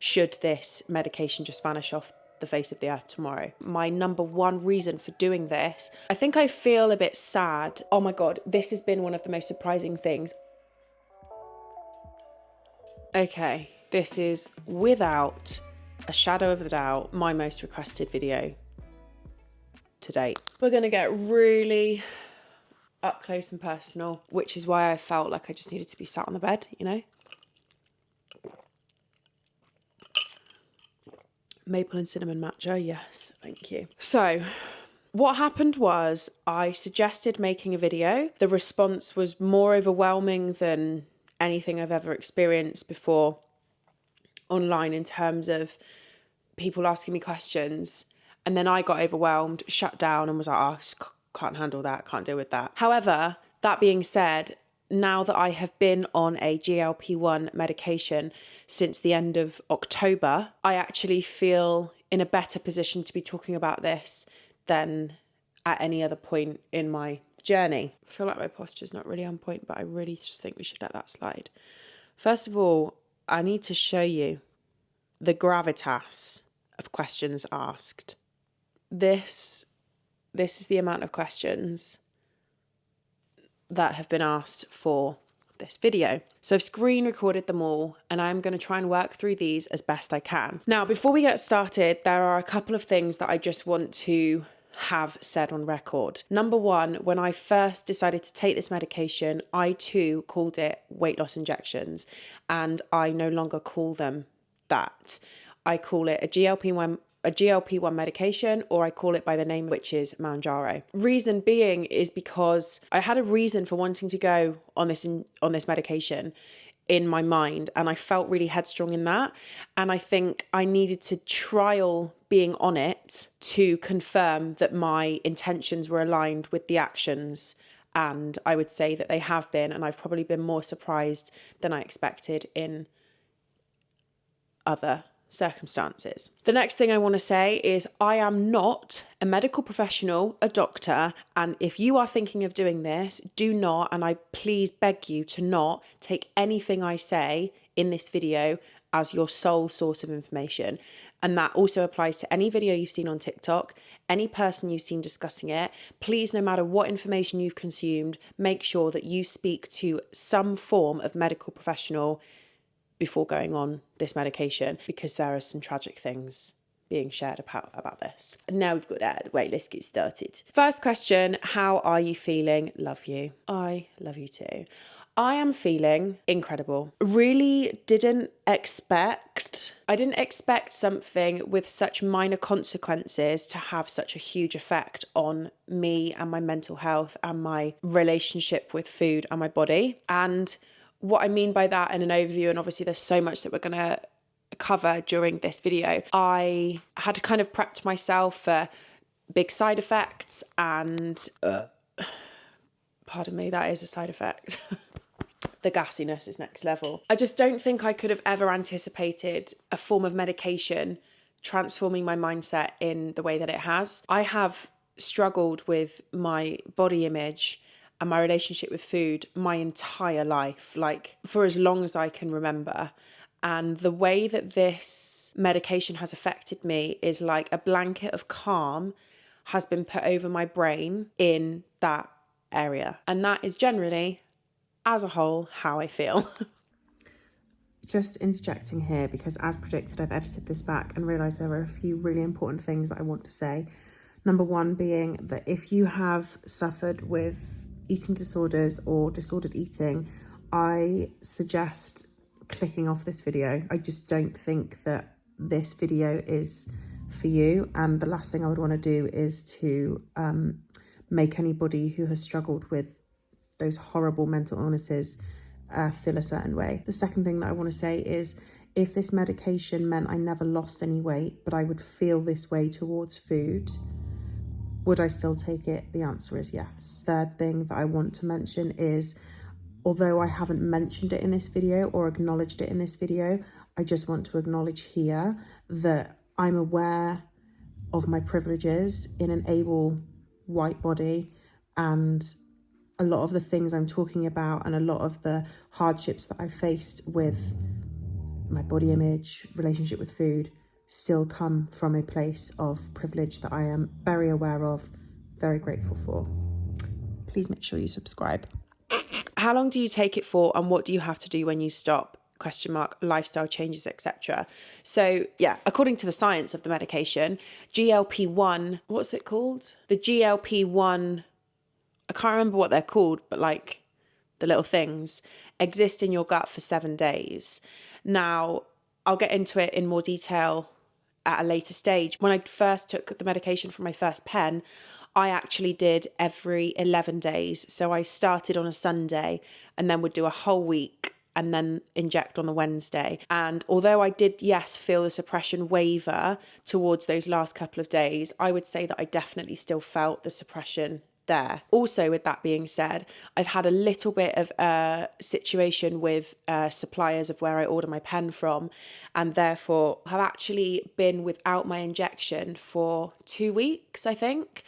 should this medication just vanish off the face of the earth tomorrow. My number one reason for doing this, I think I feel a bit sad. Oh my God, this has been one of the most surprising things. Okay, this is without a shadow of a doubt my most requested video to date. We're gonna get really up close and personal, which is why I felt like I just needed to be sat on the bed, you know? Maple and cinnamon matcha, yes, thank you. So, what happened was I suggested making a video. The response was more overwhelming than anything I've ever experienced before online in terms of people asking me questions. And then I got overwhelmed, shut down and was like, oh, I just can't handle that, can't deal with that. However, that being said, now that I have been on a GLP-1 medication since the end of October, I actually feel in a better position to be talking about this than at any other point in my journey. I feel like my posture's not really on point, but I really just think we should let that slide. First of all, I need to show you the gravitas of questions asked. This is the amount of questions that have been asked for this video. So I've screen recorded them all and I'm going to try and work through these as best I can. Now, before we get started, there are a couple of things that I just want to have said on record. Number one, when I first decided to take this medication, I too called it weight loss injections, and I no longer call them that. I call it a GLP-1 medication, or I call it by the name, which is Mounjaro. Reason being is because I had a reason for wanting to go on this medication in my mind, and I felt really headstrong in that. And I think I needed to trial being on it to confirm that my intentions were aligned with the actions. And I would say that they have been, and I've probably been more surprised than I expected in other circumstances. The next thing I want to say is I am not a medical professional, a doctor, and if you are thinking of doing this, do not, and I please beg you to not take anything I say in this video as your sole source of information. And that also applies to any video you've seen on TikTok, any person you've seen discussing it. Please, no matter what information you've consumed, make sure that you speak to some form of medical professional before going on this medication, because there are some tragic things being shared about this. And now we've got that. Wait, let's get started. First question, how are you feeling? Love you. I love you too. I am feeling incredible. Really I didn't expect something with such minor consequences to have such a huge effect on me and my mental health and my relationship with food and my body. And what I mean by that in an overview, and obviously there's so much that we're going to cover during this video, I had kind of prepped myself for big side effects and, pardon me, that is a side effect. The gassiness is next level. I just don't think I could have ever anticipated a form of medication transforming my mindset in the way that it has. I have struggled with my body image and my relationship with food my entire life, like for as long as I can remember. And the way that this medication has affected me is like a blanket of calm has been put over my brain in that area. And that is generally, as a whole, how I feel. Just interjecting here, because as predicted, I've edited this back and realised there are a few really important things that I want to say. Number one being that if you have suffered with eating disorders or disordered eating, I suggest clicking off this video. I just don't think that this video is for you. And the last thing I would want to do is to make anybody who has struggled with those horrible mental illnesses feel a certain way. The second thing that I want to say is, if this medication meant I never lost any weight, but I would feel this way towards food, would I still take it? The answer is yes. Third thing that I want to mention is, although I haven't mentioned it in this video or acknowledged it in this video, I just want to acknowledge here that I'm aware of my privileges in an able white body, and a lot of the things I'm talking about and a lot of the hardships that I faced with my body image, relationship with food, still come from a place of privilege that I am very aware of, very grateful for. Please make sure you subscribe. How long do you take it for, and what do you have to do when you stop? ? Lifestyle changes, etc. So yeah, according to the science of the medication, GLP-1, what's it called? The GLP-1, I can't remember what they're called, but like the little things, exist in your gut for 7 days. Now, I'll get into it in more detail at a later stage. When I first took the medication for my first pen, I actually did every 11 days. So I started on a Sunday and then would do a whole week and then inject on the Wednesday. And although I did, yes, feel the suppression waver towards those last couple of days, I would say that I definitely still felt the suppression there. Also, with that being said, I've had a little bit of a situation with suppliers of where I order my pen from, and therefore have actually been without my injection for 2 weeks, I think.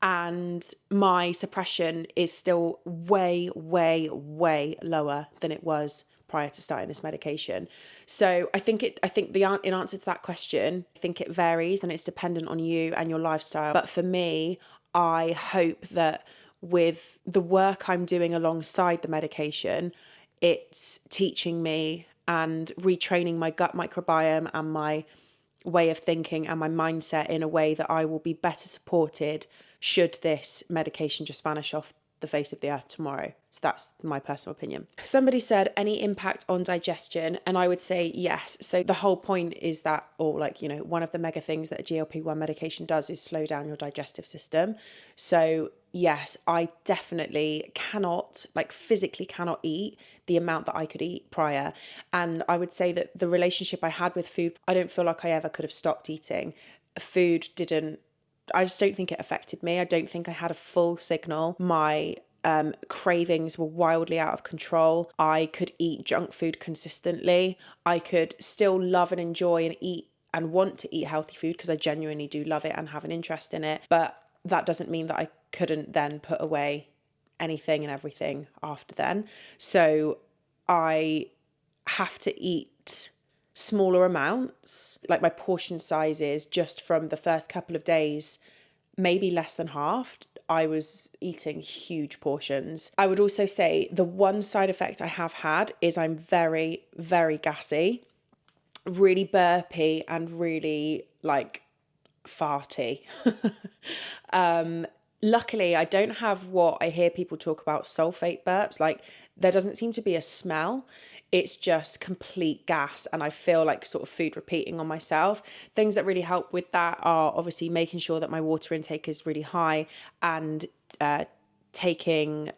And my suppression is still way, way, way lower than it was prior to starting this medication. So I think in answer to that question, I think it varies and it's dependent on you and your lifestyle. But for me, I hope that with the work I'm doing alongside the medication, it's teaching me and retraining my gut microbiome and my way of thinking and my mindset in a way that I will be better supported should this medication just vanish off the face of the earth tomorrow. So that's my personal opinion. Somebody said, any impact on digestion? And I would say yes. So the whole point is that, or like, you know, one of the mega things that a GLP-1 medication does is slow down your digestive system. So yes, I definitely cannot, like physically cannot eat the amount that I could eat prior. And I would say that the relationship I had with food, I don't feel like I ever could have stopped eating. Food didn't, I just don't think it affected me. I don't think I had a full signal. My cravings were wildly out of control. I could eat junk food consistently. I could still love and enjoy and eat and want to eat healthy food because I genuinely do love it and have an interest in it. But that doesn't mean that I couldn't then put away anything and everything after then. So I have to eat smaller amounts, like my portion sizes just from the first couple of days, maybe less than half. I was eating huge portions. I would also say the one side effect I have had is I'm very, very gassy, really burpy and really like farty. Luckily, I don't have what I hear people talk about, sulfate burps. Like there doesn't seem to be a smell. It's just complete gas. And I feel like sort of food repeating on myself. Things that really help with that are obviously making sure that my water intake is really high and having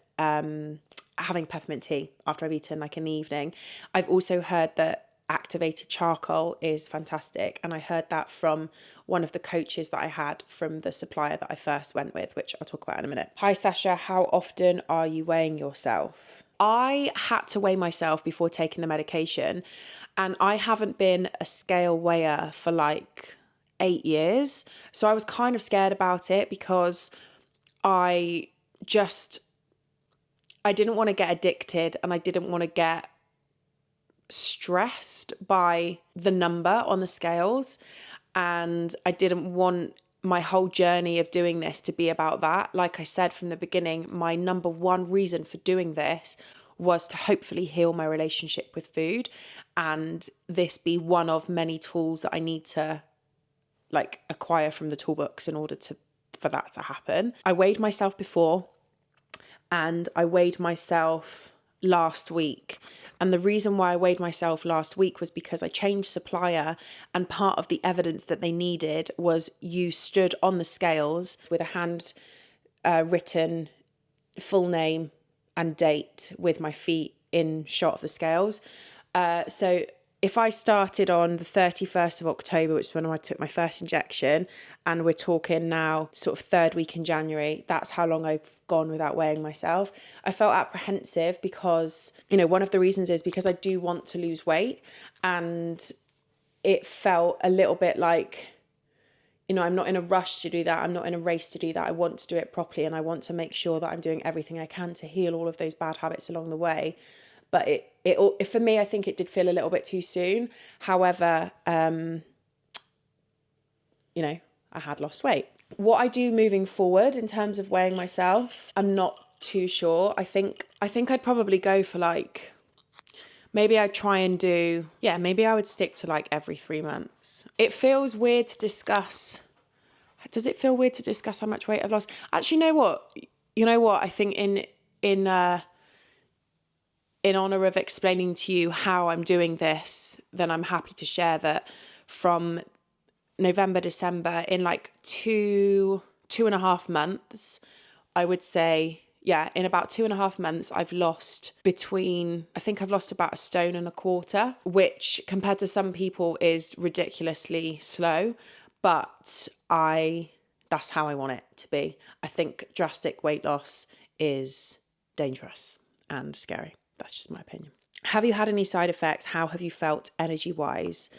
peppermint tea after I've eaten, like in the evening. I've also heard that activated charcoal is fantastic, and I heard that from one of the coaches that I had from the supplier that I first went with, which I'll talk about in a minute. Hi Sasha, how often are you weighing yourself? I had to weigh myself before taking the medication, and I haven't been a scale weigher for like 8 years, so I was kind of scared about it because I didn't want to get addicted and I didn't want to get stressed by the number on the scales, and I didn't want my whole journey of doing this to be about that. Like I said from the beginning, my number one reason for doing this was to hopefully heal my relationship with food, and this be one of many tools that I need to like acquire from the toolbox in order for that to happen. I weighed myself before and I weighed myself last week. And the reason why I weighed myself last week was because I changed supplier, and part of the evidence that they needed was you stood on the scales with a hand written full name and date with my feet in shot of the scales. So if I started on the 31st of October, which is when I took my first injection, and we're talking now sort of third week in January, that's how long I've gone without weighing myself. I felt apprehensive because, one of the reasons is because I do want to lose weight, and it felt a little bit like, I'm not in a rush to do that. I'm not in a race to do that. I want to do it properly, and I want to make sure that I'm doing everything I can to heal all of those bad habits along the way. But for me, I think it did feel a little bit too soon. However, I had lost weight. What I do moving forward in terms of weighing myself, I'm not too sure. I think I'd probably go for like, maybe I'd try and do, maybe I would stick to like every 3 months. It feels weird to discuss. Does it feel weird to discuss how much weight I've lost? Actually, you know what? I think in honor of explaining to you how I'm doing this, then I'm happy to share that from November, December, in like 2.5 months, I would say, in about 2.5 months, I've lost about 1.25 stones, which compared to some people is ridiculously slow, but that's how I want it to be. I think drastic weight loss is dangerous and scary. That's just my opinion. Have you had any side effects? How have you felt energy-wise?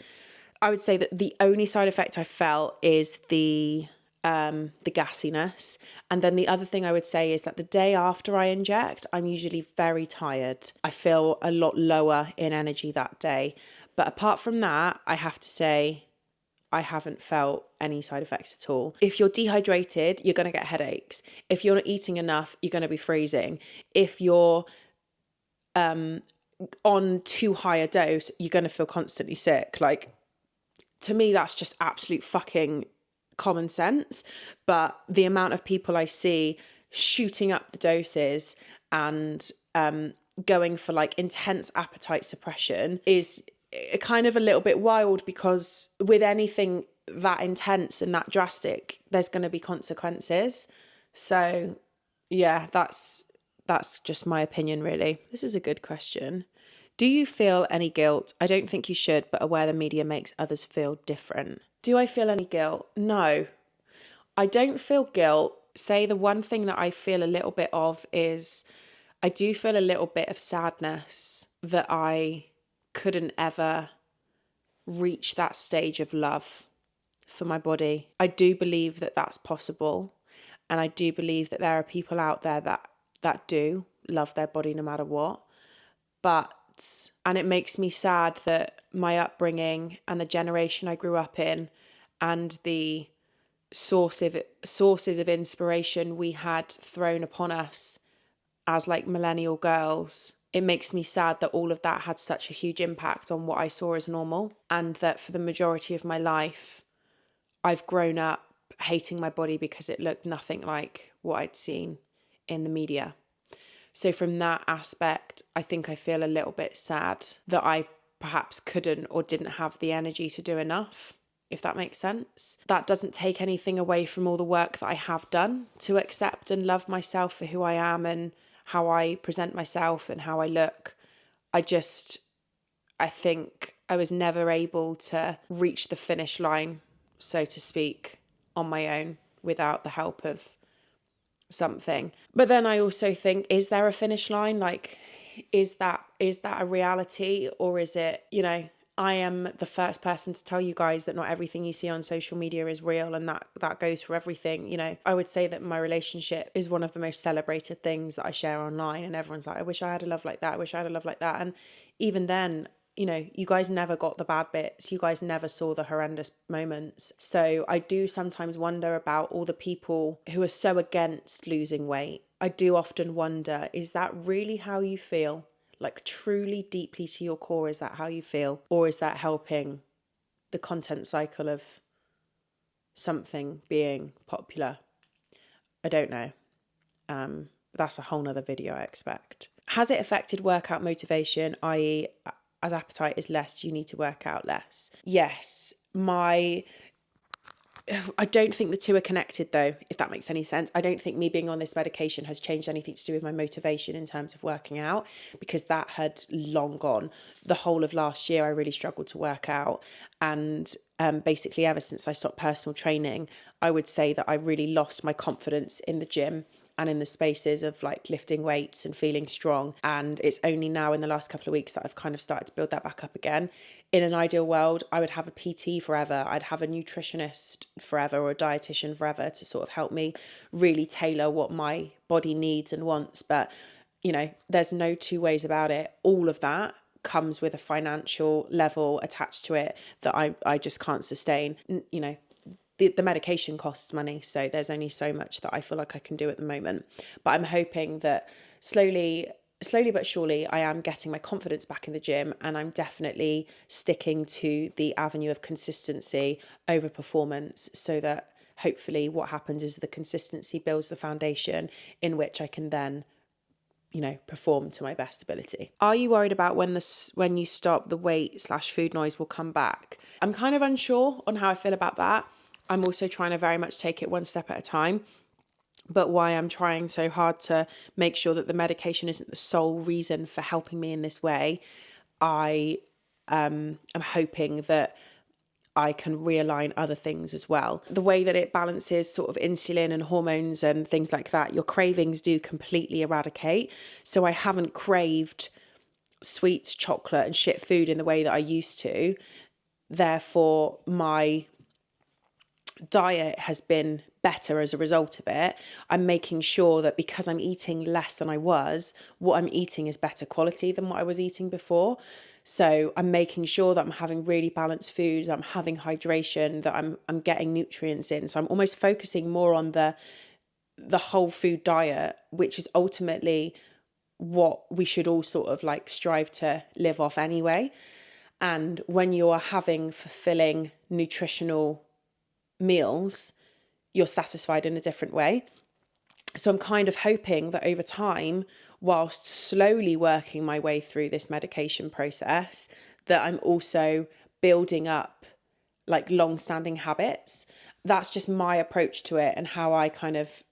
I would say that the only side effect I felt is the gassiness. And then the other thing I would say is that the day after I inject, I'm usually very tired. I feel a lot lower in energy that day. But apart from that, I have to say I haven't felt any side effects at all. If you're dehydrated, you're going to get headaches. If you're not eating enough, you're going to be freezing. If you're on too high a dose, you're going to feel constantly sick. Like, to me, that's just absolute fucking common sense. But the amount of people I see shooting up the doses and going for like intense appetite suppression is kind of a little bit wild, because with anything that intense and that drastic, there's going to be consequences. So yeah, that's just my opinion, really. This is a good question. Do you feel any guilt? I don't think you should, but aware the media makes others feel different. Do I feel any guilt? No, I don't feel guilt. Say the one thing that I feel a little bit of is I do feel a little bit of sadness that I couldn't ever reach that stage of love for my body. I do believe that that's possible. And I do believe that there are people out there that do love their body no matter what. And it makes me sad that my upbringing and the generation I grew up in and the sources of inspiration we had thrown upon us as like millennial girls, it makes me sad that all of that had such a huge impact on what I saw as normal, and that for the majority of my life, I've grown up hating my body because it looked nothing like what I'd seen in the media. So from that aspect, I think I feel a little bit sad that I perhaps couldn't or didn't have the energy to do enough, if that makes sense. That doesn't take anything away from all the work that I have done to accept and love myself for who I am and how I present myself and how I look. I think I was never able to reach the finish line, so to speak, on my own without the help of something. But then I also think, is there a finish line? Like, is that a reality, or is it, I am the first person to tell you guys that not everything you see on social media is real, and that goes for everything. I would say that my relationship is one of the most celebrated things that I share online, and everyone's like, I wish I had a love like that. I wish I had a love like that. And even then, you guys never got the bad bits. You guys never saw the horrendous moments. So I do sometimes wonder about all the people who are so against losing weight. I do often wonder, is that really how you feel? Like, truly deeply to your core, is that how you feel? Or is that helping the content cycle of something being popular? I don't know. That's a whole nother video, I expect. Has it affected workout motivation, i.e., as appetite is less, you need to work out less? Yes. I don't think the two are connected, though, if that makes any sense. I don't think me being on this medication has changed anything to do with my motivation in terms of working out, because that had long gone. The whole of last year, I really struggled to work out. And basically, ever since I stopped personal training, I would say that I really lost my confidence in the gym and in the spaces of like lifting weights and feeling strong. And it's only now in the last couple of weeks that I've kind of started to build that back up again. In an ideal world, I would have a PT forever. I'd have a nutritionist forever or a dietitian forever to sort of help me really tailor what my body needs and wants. But you know, there's no two ways about it. All of that comes with a financial level attached to it that I just can't sustain. You know, the medication costs money, so there's only so much that I feel like I can do at the moment. But I'm hoping that slowly but surely I am getting my confidence back in the gym, and I'm definitely sticking to the avenue of consistency over performance, so that hopefully what happens is the consistency builds the foundation in which I can then, you know, perform to my best ability. Are you worried about when you stop, the weight/food noise will come back? I'm kind of unsure on how I feel about that. I'm also trying to very much take it one step at a time. But why I'm trying so hard to make sure that the medication isn't the sole reason for helping me in this way, I am hoping that I can realign other things as well. The way that it balances sort of insulin and hormones and things like that, your cravings do completely eradicate. So I haven't craved sweets, chocolate and shit food in the way that I used to. Therefore, my diet has been better as a result of it. I'm making sure that because I'm eating less than I was, what I'm eating is better quality than what I was eating before. So I'm making sure that I'm having really balanced foods, I'm having hydration, that I'm getting nutrients in. So I'm almost focusing more on the whole food diet, which is ultimately what we should all sort of like strive to live off anyway. And when you're having fulfilling nutritional meals, you're satisfied in a different way. So I'm kind of hoping that over time, whilst slowly working my way through this medication process, that I'm also building up like long-standing habits. That's just my approach to it and how I kind of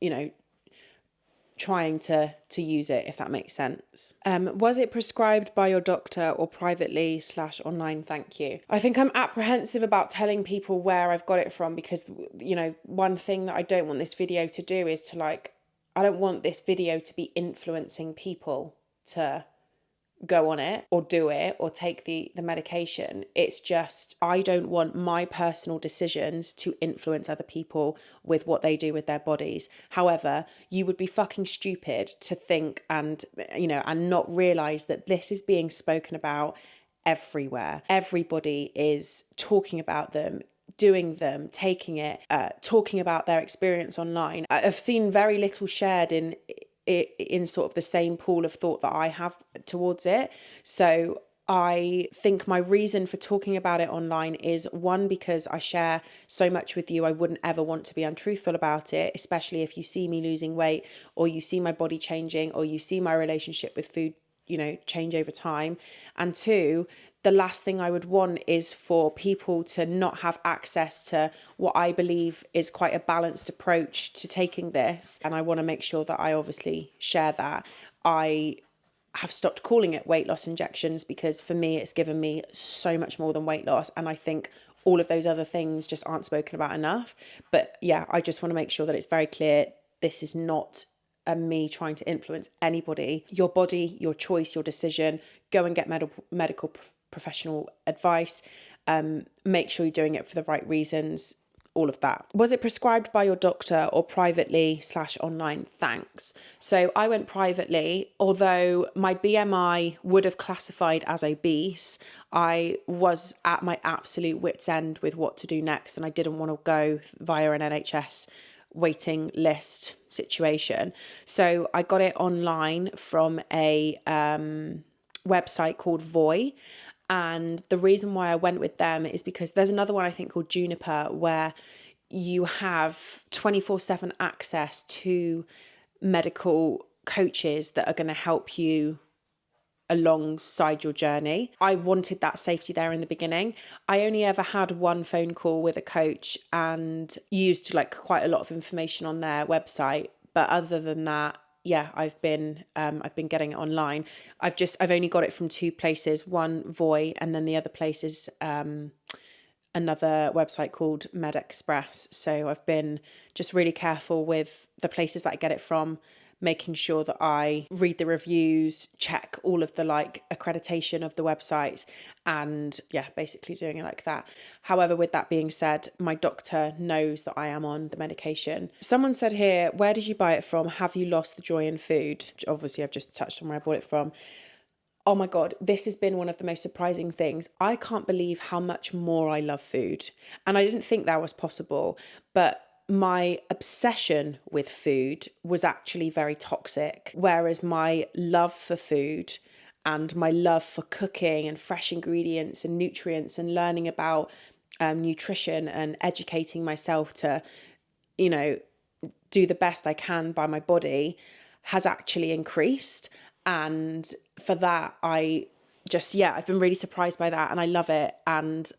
you know, trying to use it, if that makes sense. Was it prescribed by your doctor or privately/online? Thank you. I think I'm apprehensive about telling people where I've got it from because, you know, one thing that I don't want this video to do is to I don't want this video to be influencing people to go on it or do it or take the medication. It's just, I don't want my personal decisions to influence other people with what they do with their bodies. However, you would be fucking stupid to think and, you know, and not realize that this is being spoken about everywhere. Everybody is talking about them, doing them, taking it, talking about their experience online. I've seen very little shared in sort of the same pool of thought that I have towards it. So I think my reason for talking about it online is, one, because I share so much with you. I wouldn't ever want to be untruthful about it, especially if you see me losing weight or you see my body changing or you see my relationship with food, you know, change over time. And two, the last thing I would want is for people to not have access to what I believe is quite a balanced approach to taking this. And I want to make sure that I obviously share that. I have stopped calling it weight loss injections because for me, it's given me so much more than weight loss. And I think all of those other things just aren't spoken about enough. But yeah, I just want to make sure that it's very clear. This is not me trying to influence anybody. Your body, your choice, your decision. Go and get medical professional advice. Make sure you're doing it for the right reasons. All of that. Was it prescribed by your doctor or privately/online? Thanks. So I went privately, although my BMI would have classified as obese. I was at my absolute wit's end with what to do next, and I didn't want to go via an NHS waiting list situation. So I got it online from a website called Voy. And the reason why I went with them is because there's another one I think called Juniper, where you have 24/7 access to medical coaches that are going to help you alongside your journey. I wanted that safety there in the beginning. I only ever had one phone call with a coach and used like quite a lot of information on their website. But other than that, yeah, I've been getting it online. I've only got it from two places, one Voy, and then the other place is another website called Med Express. So I've been just really careful with the places that I get it from, making sure that I read the reviews, check all of the like accreditation of the websites, and yeah, basically doing it like that. However, with that being said, my doctor knows that I am on the medication. Someone said here, where did you buy it from? Have you lost the joy in food? Which obviously I've just touched on where I bought it from. Oh my God, this has been one of the most surprising things. I can't believe how much more I love food. And I didn't think that was possible, but my obsession with food was actually very toxic. Whereas my love for food and my love for cooking and fresh ingredients and nutrients and learning about nutrition and educating myself to, you know, do the best I can by my body has actually increased. And for that, I've been really surprised by that, and I love it. And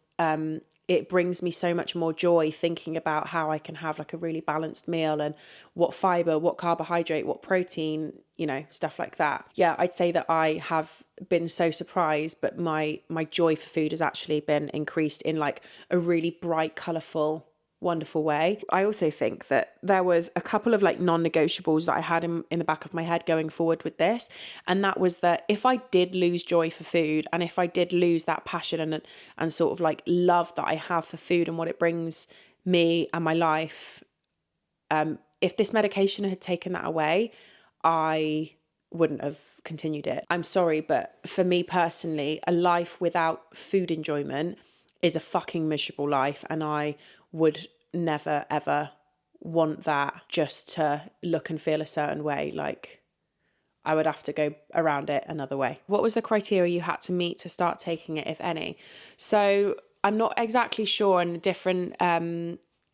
it brings me so much more joy thinking about how I can have like a really balanced meal and what fiber, what carbohydrate, what protein, you know, stuff like that. Yeah, I'd say that I have been so surprised, but my joy for food has actually been increased in like a really bright, colourful, wonderful way. I also think that there was a couple of like non-negotiables that I had in the back of my head going forward with this, and that was that if I did lose joy for food, and if I did lose that passion and sort of like love that I have for food and what it brings me and my life, if this medication had taken that away, I wouldn't have continued it. I'm sorry, but for me personally, a life without food enjoyment is a fucking miserable life, and I would never ever want that just to look and feel a certain way. Like, I would have to go around it another way. What was the criteria you had to meet to start taking it, if any? So I'm not exactly sure, and different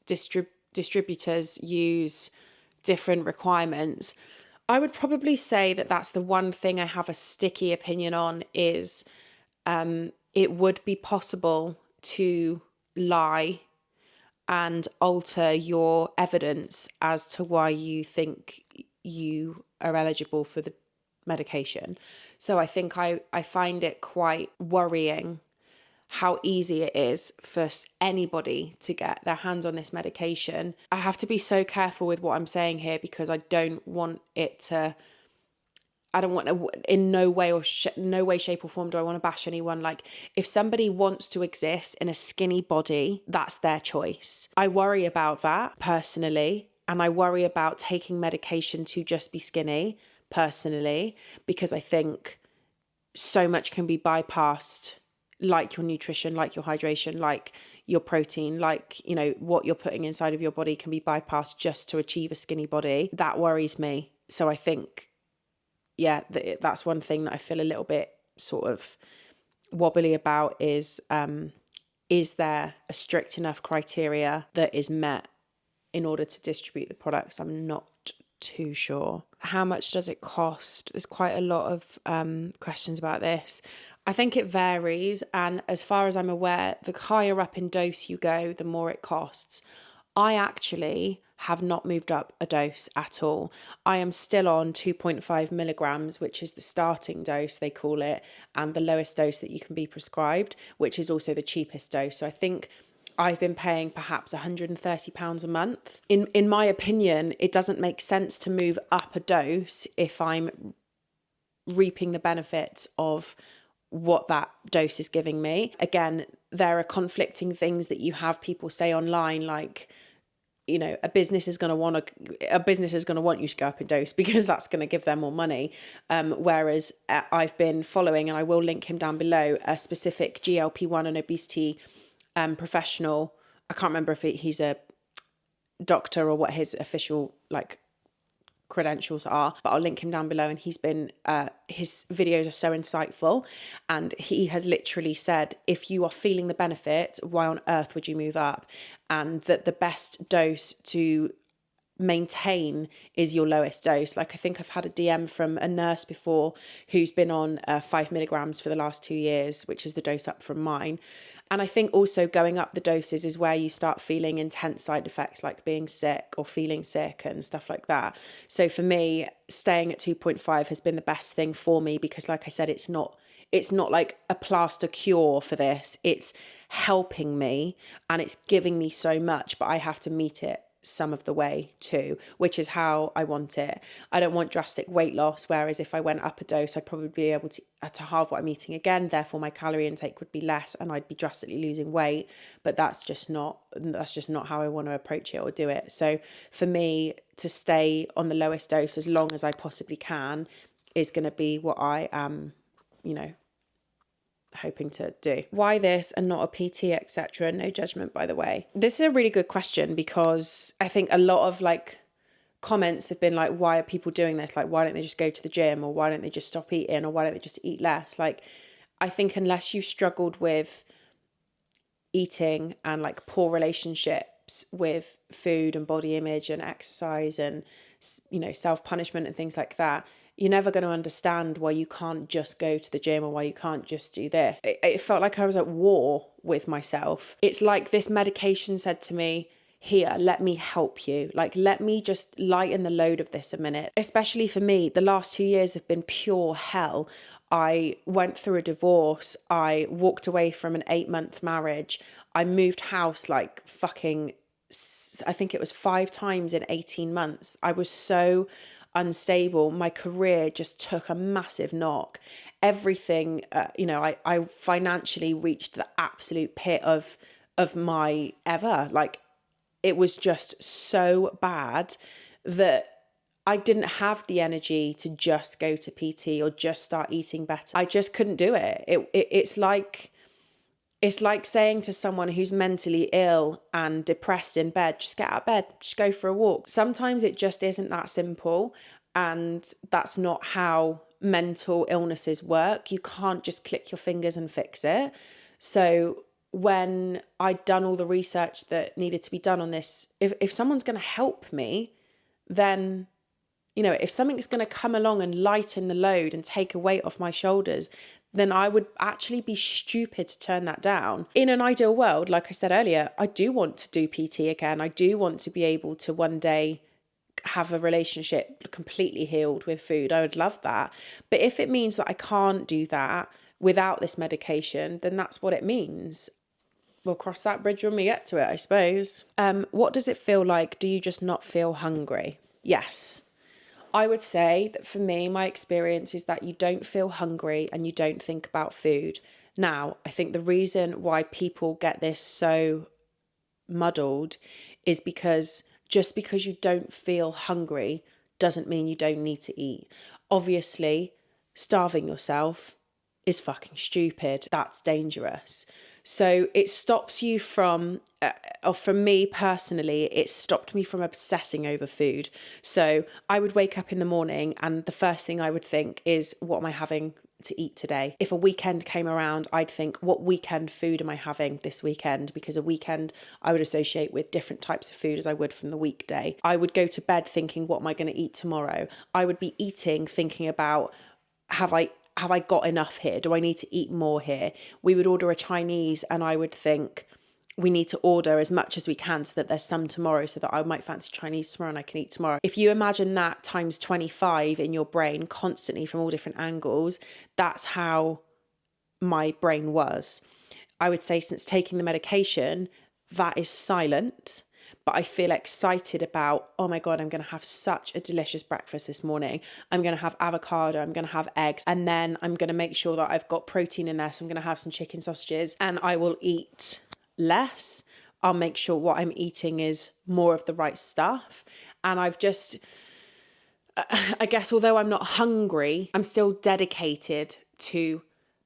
distributors use different requirements. I would probably say that that's the one thing I have a sticky opinion on is it would be possible to lie and alter your evidence as to why you think you are eligible for the medication. So I think I find it quite worrying how easy it is for anybody to get their hands on this medication. I have to be so careful with what I'm saying here because I don't want it to, in no way, shape or form do I want to bash anyone. Like, if somebody wants to exist in a skinny body, that's their choice. I worry about that personally, and I worry about taking medication to just be skinny personally, because I think so much can be bypassed, like your nutrition, like your hydration, like your protein, like, you know, what you're putting inside of your body can be bypassed just to achieve a skinny body. That worries me. So I think, yeah, that's one thing that I feel a little bit sort of wobbly about is there a strict enough criteria that is met in order to distribute the products? I'm not too sure. How much does it cost? There's quite a lot of questions about this. I think it varies, and as far as I'm aware, the higher up in dose you go, the more it costs. I actually have not moved up a dose at all. I am still on 2.5 milligrams, which is the starting dose, they call it, and the lowest dose that you can be prescribed, which is also the cheapest dose. So I think I've been paying perhaps £130 a month. In my opinion, it doesn't make sense to move up a dose if I'm reaping the benefits of what that dose is giving me. Again, there are conflicting things that you have people say online, like, you know, a business is going to want you to go up in dose because that's going to give them more money. Whereas I've been following, and I will link him down below, a specific GLP-1 and obesity professional. I can't remember if he's a doctor or what his official like credentials are, but I'll link him down below. And he's been his videos are so insightful, and he has literally said, if you are feeling the benefit, why on earth would you move up? And that the best dose to maintain is your lowest dose. Like, I think I've had a DM from a nurse before who's been on 5 milligrams for the last 2 years, which is the dose up from mine. And I think also going up the doses is where you start feeling intense side effects like being sick or feeling sick and stuff like that. So for me, staying at 2.5 has been the best thing for me because, like I said, it's not like a plaster cure for this. It's helping me and it's giving me so much, but I have to meet it some of the way too, which is how I want it. I don't want drastic weight loss, whereas if I went up a dose, I'd probably be able to halve what I'm eating again, therefore my calorie intake would be less and I'd be drastically losing weight. But that's just not how I want to approach it or do it. So for me, to stay on the lowest dose as long as I possibly can is going to be what I am, hoping to do. Why this and not a PT, etc.? No judgment, by the way. This is a really good question, because I think a lot of comments have been like, why are people doing this? Like, why don't they just go to the gym, or why don't they just stop eating, or why don't they just eat less? Like, I think unless you've struggled with eating and poor relationships with food and body image and exercise and, self-punishment and things like that, you're never going to understand why you can't just go to the gym, or why you can't just do this. It felt like I was at war with myself. It's like this medication said to me, here, let me help you. Let me just lighten the load of this a minute. Especially for me, the last 2 years have been pure hell. I went through a divorce. I walked away from an 8-month marriage. I moved house I think it was 5 times in 18 months. I was so unstable. My career just took a massive knock. Everything, I financially reached the absolute pit of my ever. It was just so bad that I didn't have the energy to just go to PT or just start eating better. I just couldn't do it. It's like saying to someone who's mentally ill and depressed in bed, just get out of bed, just go for a walk. Sometimes it just isn't that simple, and that's not how mental illnesses work. You can't just click your fingers and fix it. So when I'd done all the research that needed to be done on this, if someone's going to help me, then, if something's going to come along and lighten the load and take a weight off my shoulders, then I would actually be stupid to turn that down. In an ideal world, like I said earlier, I do want to do PT again. I do want to be able to one day have a relationship completely healed with food. I would love that. But if it means that I can't do that without this medication, then that's what it means. We'll cross that bridge when we get to it, I suppose. What does it feel like? Do you just not feel hungry? Yes. I would say that for me, my experience is that you don't feel hungry and you don't think about food. Now, I think the reason why people get this so muddled is because just because you don't feel hungry doesn't mean you don't need to eat. Obviously, starving yourself is fucking stupid. That's dangerous. So it stops you from, or for me personally, it stopped me from obsessing over food. So I would wake up in the morning and the first thing I would think is, what am I having to eat today? If a weekend came around, I'd think, what weekend food am I having this weekend? Because a weekend I would associate with different types of food as I would from the weekday. I would go to bed thinking, what am I going to eat tomorrow? I would be eating thinking about, have I got enough here? Do I need to eat more here? We would order a Chinese and I would think, we need to order as much as we can so that there's some tomorrow, so that I might fancy Chinese tomorrow and I can eat tomorrow. If you imagine that times 25 in your brain constantly from all different angles, that's how my brain was. I would say since taking the medication, that is silent, but I feel excited about, oh my God, I'm going to have such a delicious breakfast this morning. I'm going to have avocado, I'm going to have eggs, and then I'm going to make sure that I've got protein in there. So I'm going to have some chicken sausages, and I will eat less. I'll make sure what I'm eating is more of the right stuff. And I've just, I guess, although I'm not hungry, I'm still dedicated to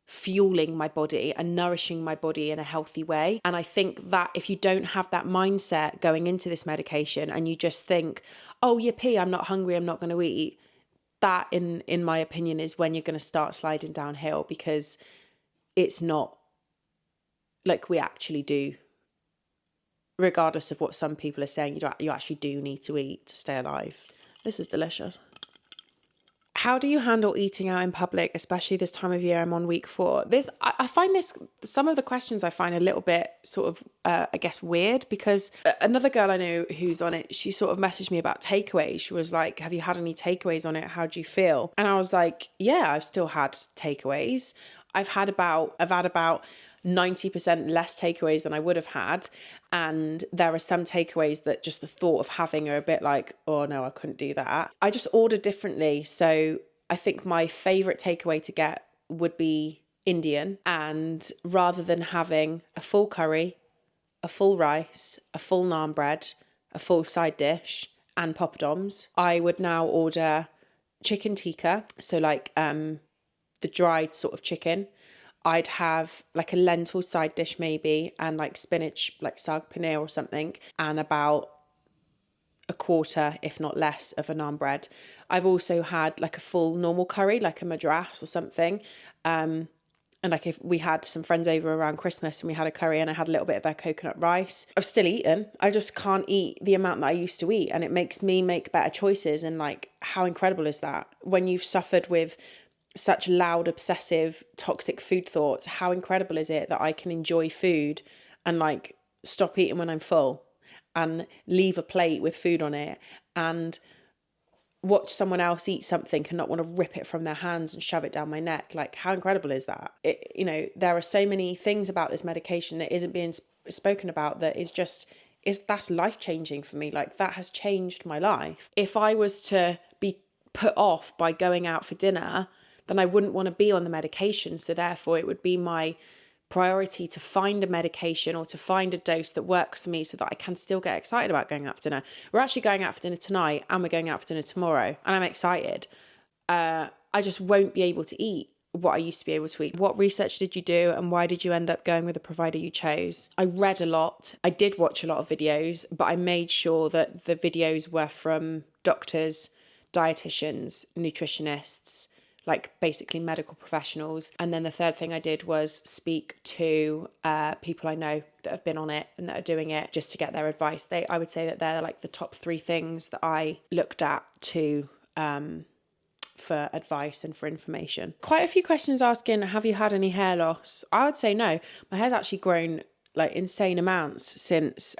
fueling my body and nourishing my body in a healthy way. And I think that if you don't have that mindset going into this medication and you just think, oh, yippee, I'm not hungry, I'm not going to eat, that in my opinion is when you're going to start sliding downhill, because it's not like we actually do. Regardless of what some people are saying, you actually do need to eat to stay alive. This is delicious. How do you handle eating out in public, especially this time of year? I'm on week 4. I find some of the questions I find a little bit sort of, I guess, weird, because another girl I know who's on it, she sort of messaged me about takeaways. She was like, have you had any takeaways on it? How do you feel? And I was like, yeah, I've still had takeaways. I've had about 90% less takeaways than I would have had. And there are some takeaways that just the thought of having are a bit like, oh no, I couldn't do that. I just order differently. So I think my favorite takeaway to get would be Indian. And rather than having a full curry, a full rice, a full naan bread, a full side dish, and poppadoms, I would now order chicken tikka. So like the dried sort of chicken. I'd have like a lentil side dish maybe, and like spinach, like saag paneer or something, and about a quarter, if not less, of a naan bread. I've also had like a full normal curry, like a madras or something. And like if we had some friends over around Christmas and we had a curry and I had a little bit of their coconut rice, I've still eaten. I just can't eat the amount that I used to eat. And it makes me make better choices. And like, how incredible is that? When you've suffered with such loud, obsessive, toxic food thoughts, how incredible is it that I can enjoy food and like stop eating when I'm full and leave a plate with food on it and watch someone else eat something and not want to rip it from their hands and shove it down my neck. Like, how incredible is that? There are so many things about this medication that isn't being spoken about that that's life-changing for me. Like, that has changed my life. If I was to be put off by going out for dinner, then I wouldn't want to be on the medication. So therefore it would be my priority to find a medication or to find a dose that works for me so that I can still get excited about going out for dinner. We're actually going out for dinner tonight and we're going out for dinner tomorrow and I'm excited. I just won't be able to eat what I used to be able to eat. What research did you do and why did you end up going with the provider you chose? I read a lot. I did watch a lot of videos, but I made sure that the videos were from doctors, dietitians, nutritionists, like basically medical professionals. And then the third thing I did was speak to people I know that have been on it and that are doing it just to get their advice. I would say that they're like the top 3 things that I looked at to for advice and for information. Quite a few questions asking, have you had any hair loss? I would say no. My hair's actually grown like insane amounts since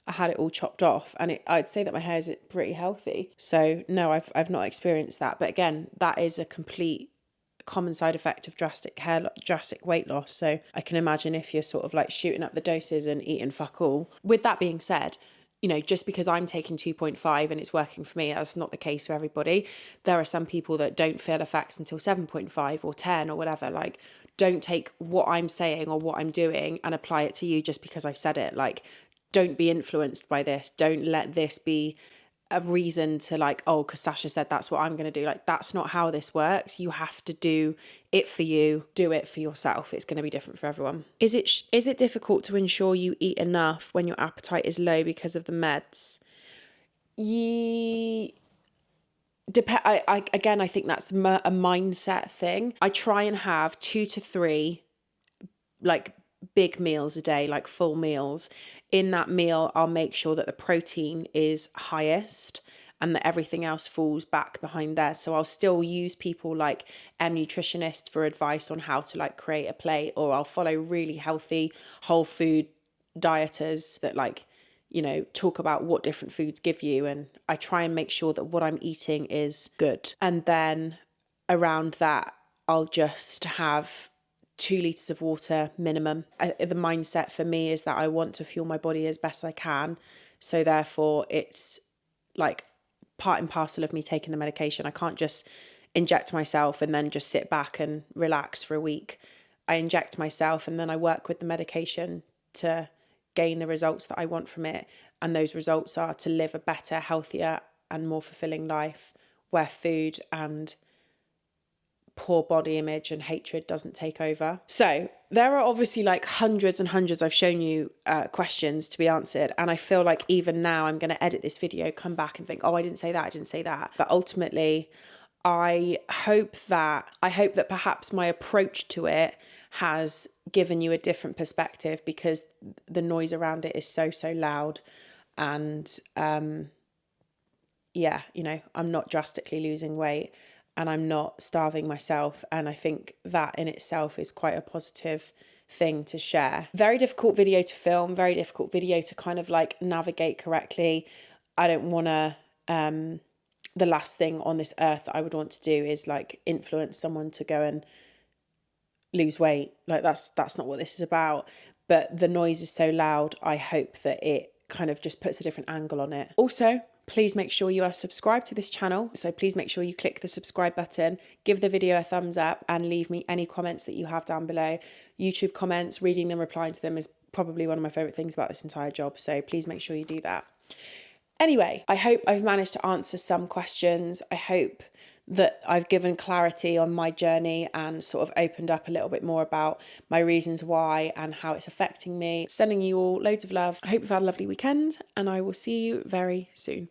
I had it all chopped off, and I'd say that my hair is pretty healthy. So no, I've not experienced that. But again, that is a complete common side effect of drastic weight loss. So I can imagine if you're sort of like shooting up the doses and eating fuck all. With that being said, just because I'm taking 2.5 and it's working for me, that's not the case for everybody. There are some people that don't feel effects until 7.5 or 10 or whatever. Like, don't take what I'm saying or what I'm doing and apply it to you just because I've said it. Like, don't be influenced by this. Don't let this be a reason to like, oh, because Sasha said that's what I'm going to do. Like, that's not how this works. You have to do it for you. Do it for yourself. It's going to be different for everyone. Is it difficult to ensure you eat enough when your appetite is low because of the meds? I think that's a mindset thing. I try and have 2 to 3 like big meals a day, like full meals. In that meal, I'll make sure that the protein is highest and that everything else falls back behind there. So I'll still use people like nutritionists for advice on how to like create a plate, or I'll follow really healthy whole food dieters that like, talk about what different foods give you. And I try and make sure that what I'm eating is good. And then around that, I'll just have 2 litres of water minimum. The mindset for me is that I want to fuel my body as best I can. So therefore it's like part and parcel of me taking the medication. I can't just inject myself and then just sit back and relax for a week. I inject myself and then I work with the medication to gain the results that I want from it. And those results are to live a better, healthier and more fulfilling life where food and poor body image and hatred doesn't take over. So there are obviously like hundreds and hundreds I've shown you questions to be answered, and I feel like even now I'm going to edit this video, come back and think, oh, I didn't say that. But ultimately I hope that perhaps my approach to it has given you a different perspective, because the noise around it is so loud. And I'm not drastically losing weight and I'm not starving myself. And I think that in itself is quite a positive thing to share. Very difficult video to film, very difficult video to kind of like navigate correctly. I don't want to, the last thing on this earth that I would want to do is like influence someone to go and lose weight. Like that's not what this is about. But the noise is so loud, I hope that it kind of just puts a different angle on it. Also, please make sure you are subscribed to this channel. So please make sure you click the subscribe button, give the video a thumbs up, and leave me any comments that you have down below. YouTube comments, reading them, replying to them is probably one of my favourite things about this entire job. So please make sure you do that. Anyway, I hope I've managed to answer some questions. I hope that I've given clarity on my journey and sort of opened up a little bit more about my reasons why and how it's affecting me. Sending you all loads of love. I hope you've had a lovely weekend, and I will see you very soon.